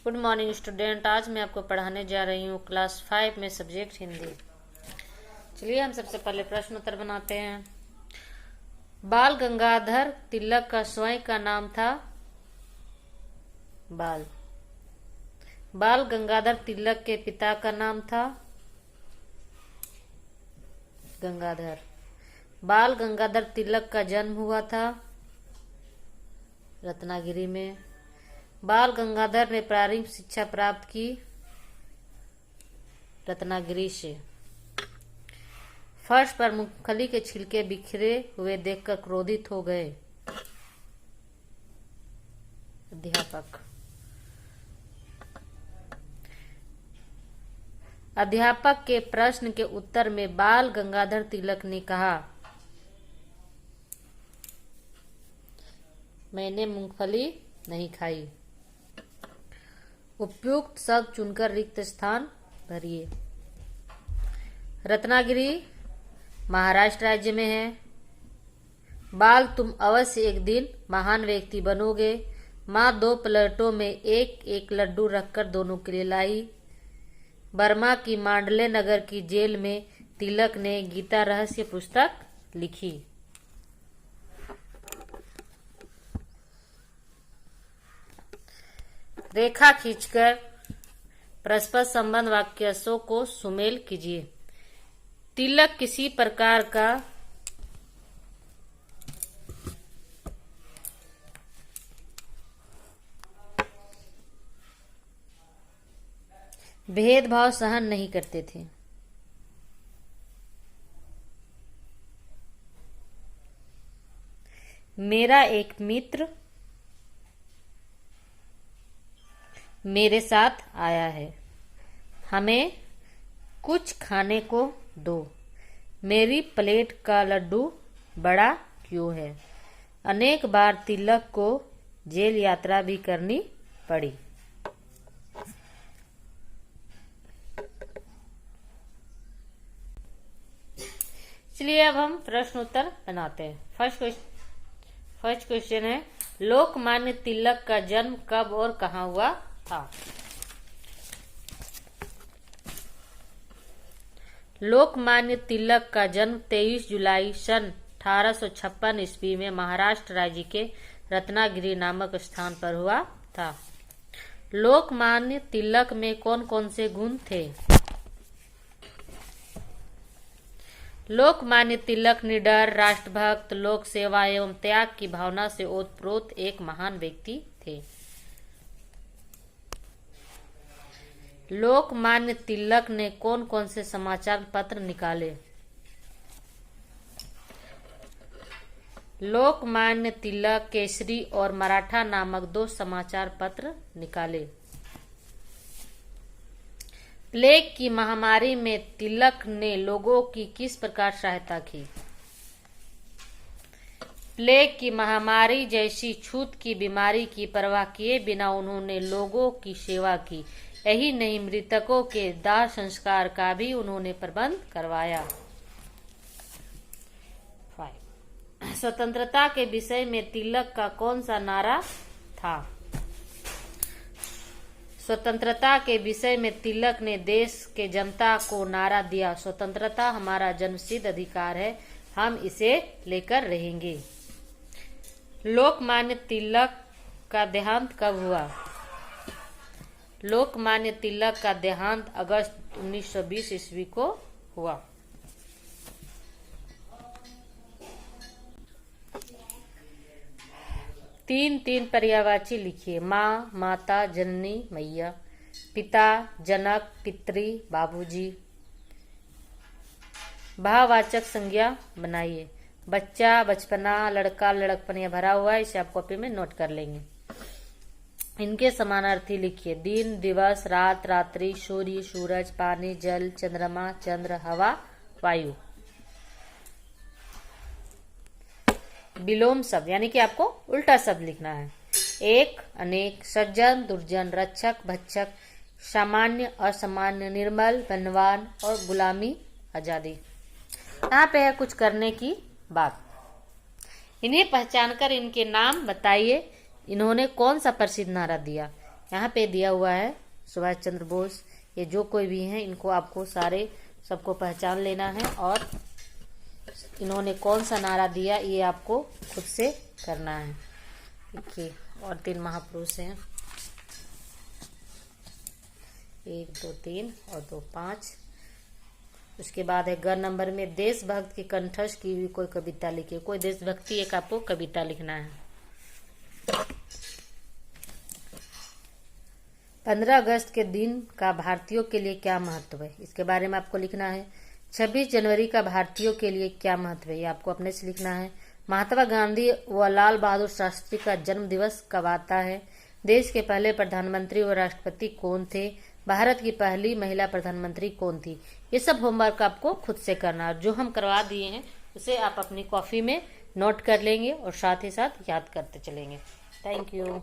Good morning student. आज मैं आपको पढ़ाने जा रही हूँ क्लास 5 में सब्जेक्ट हिंदी। चलिए हम सबसे पहले प्रश्न उत्तर बनाते हैं। बाल गंगाधर तिलक का स्वयं का नाम था बाल गंगाधर तिलक के पिता का नाम था गंगाधर। बाल गंगाधर तिलक का जन्म हुआ था रत्नागिरी में। बाल गंगाधर ने प्रारंभिक शिक्षा प्राप्त की रत्नागिरी से। फर्श पर मूंगफली के छिलके बिखरे हुए देखकर क्रोधित हो गए अध्यापक के प्रश्न के उत्तर में बाल गंगाधर तिलक ने कहा, मैंने मूंगफली नहीं खाई। उपयुक्त शब्द चुनकर रिक्त स्थान भरिए। रत्नागिरी महाराष्ट्र राज्य में है। बाल, तुम अवश्य एक दिन महान व्यक्ति बनोगे। माँ 2 प्लेटों में एक एक लड्डू रखकर दोनों के लिए लाई। बर्मा की मांडले नगर की जेल में तिलक ने गीता रहस्य पुस्तक लिखी। रेखा खींचकर परस्पर संबंध वाक्यों को सुमेल कीजिए। तिलक किसी प्रकार का भेदभाव सहन नहीं करते थे। मेरा एक मित्र मेरे साथ आया है, हमें कुछ खाने को दो। मेरी प्लेट का लड्डू बड़ा क्यों है? अनेक बार तिलक को जेल यात्रा भी करनी पड़ी। चलिए अब हम प्रश्न उत्तर बनाते हैं। फर्स्ट क्वेश्चन है, लोकमान्य तिलक का जन्म कब और कहाँ हुआ था? लोकमान्य तिलक का जन्म 23 जुलाई सन 1856 ईस्वी में महाराष्ट्र राज्य के रत्नागिरी नामक स्थान पर हुआ था। लोकमान्य तिलक में कौन कौन से गुण थे? लोकमान्य तिलक निडर, राष्ट्रभक्त, लोक सेवा एवं त्याग की भावना से ओतप्रोत एक महान व्यक्ति थे। लोकमान्य तिलक ने कौन कौन से समाचार पत्र निकाले? लोकमान्य तिलक केसरी और मराठा नामक 2 समाचार पत्र निकाले। प्लेग की महामारी में तिलक ने लोगों की किस प्रकार सहायता की? प्लेग की महामारी जैसी छूत की बीमारी की परवाह किए बिना उन्होंने लोगों की सेवा की। यही नहीं, मृतकों के दाह संस्कार का भी उन्होंने प्रबंध करवाया। स्वतंत्रता के विषय में तिलक का कौन सा नारा था? स्वतंत्रता के विषय में तिलक ने देश के जनता को नारा दिया, स्वतंत्रता हमारा जन्मसिद्ध अधिकार है, हम इसे लेकर रहेंगे। लोकमान्य तिलक का देहांत कब हुआ? लोकमान्य तिलक का देहांत अगस्त 1920 ईस्वी को हुआ। तीन पर्यायवाची लिखिए। माँ, माता, जननी, मैया। पिता, जनक, पितृ, बाबूजी। भाववाचक संज्ञा बनाइए। बच्चा, बचपना, लड़का, लड़कपन यह भरा हुआ है, इसे आप कॉपी में नोट कर लेंगे। इनके समानार्थी लिखिए। दिन, दिवस, रात, रात्रि, सूर्य, सूरज, पानी, जल, चंद्रमा, चंद्र, हवा, वायु। विलोम शब्द यानी कि आपको उल्टा शब्द लिखना है। एक, अनेक, सज्जन, दुर्जन, रक्षक, भक्षक, सामान्य, असामान्य, निर्मल, धनवान और गुलामी, आजादी। यहाँ पे है कुछ करने की बात। इन्हें पहचानकर इनके नाम बताइए। इन्होंने कौन सा प्रसिद्ध नारा दिया? यहाँ पे दिया हुआ है सुभाष चंद्र बोस। ये जो कोई भी हैं इनको आपको सबको पहचान लेना है और इन्होंने कौन सा नारा दिया ये आपको खुद से करना है। देखिए, और 3 महापुरुष हैं, 1 2 3 और 2 5। उसके बाद है ग नंबर में देशभक्त की कंठस्थ की हुई कोई कविता लिखिए। कोई देशभक्ति एक आपको कविता लिखना है। 15 अगस्त के दिन का भारतीयों के लिए क्या महत्व है, इसके बारे में आपको लिखना है। 26 जनवरी का भारतीयों के लिए क्या महत्व है, ये आपको अपने से लिखना है। महात्मा गांधी व लाल बहादुर शास्त्री का जन्म दिवस कब आता है। देश के पहले प्रधानमंत्री व राष्ट्रपति कौन थे। भारत की पहली महिला प्रधानमंत्री कौन थी। ये सब होमवर्क आपको खुद से करना है। जो हम करवा दिए हैं उसे आप अपनी कॉपी में नोट कर लेंगे और साथ ही साथ याद करते चलेंगे। Thank you.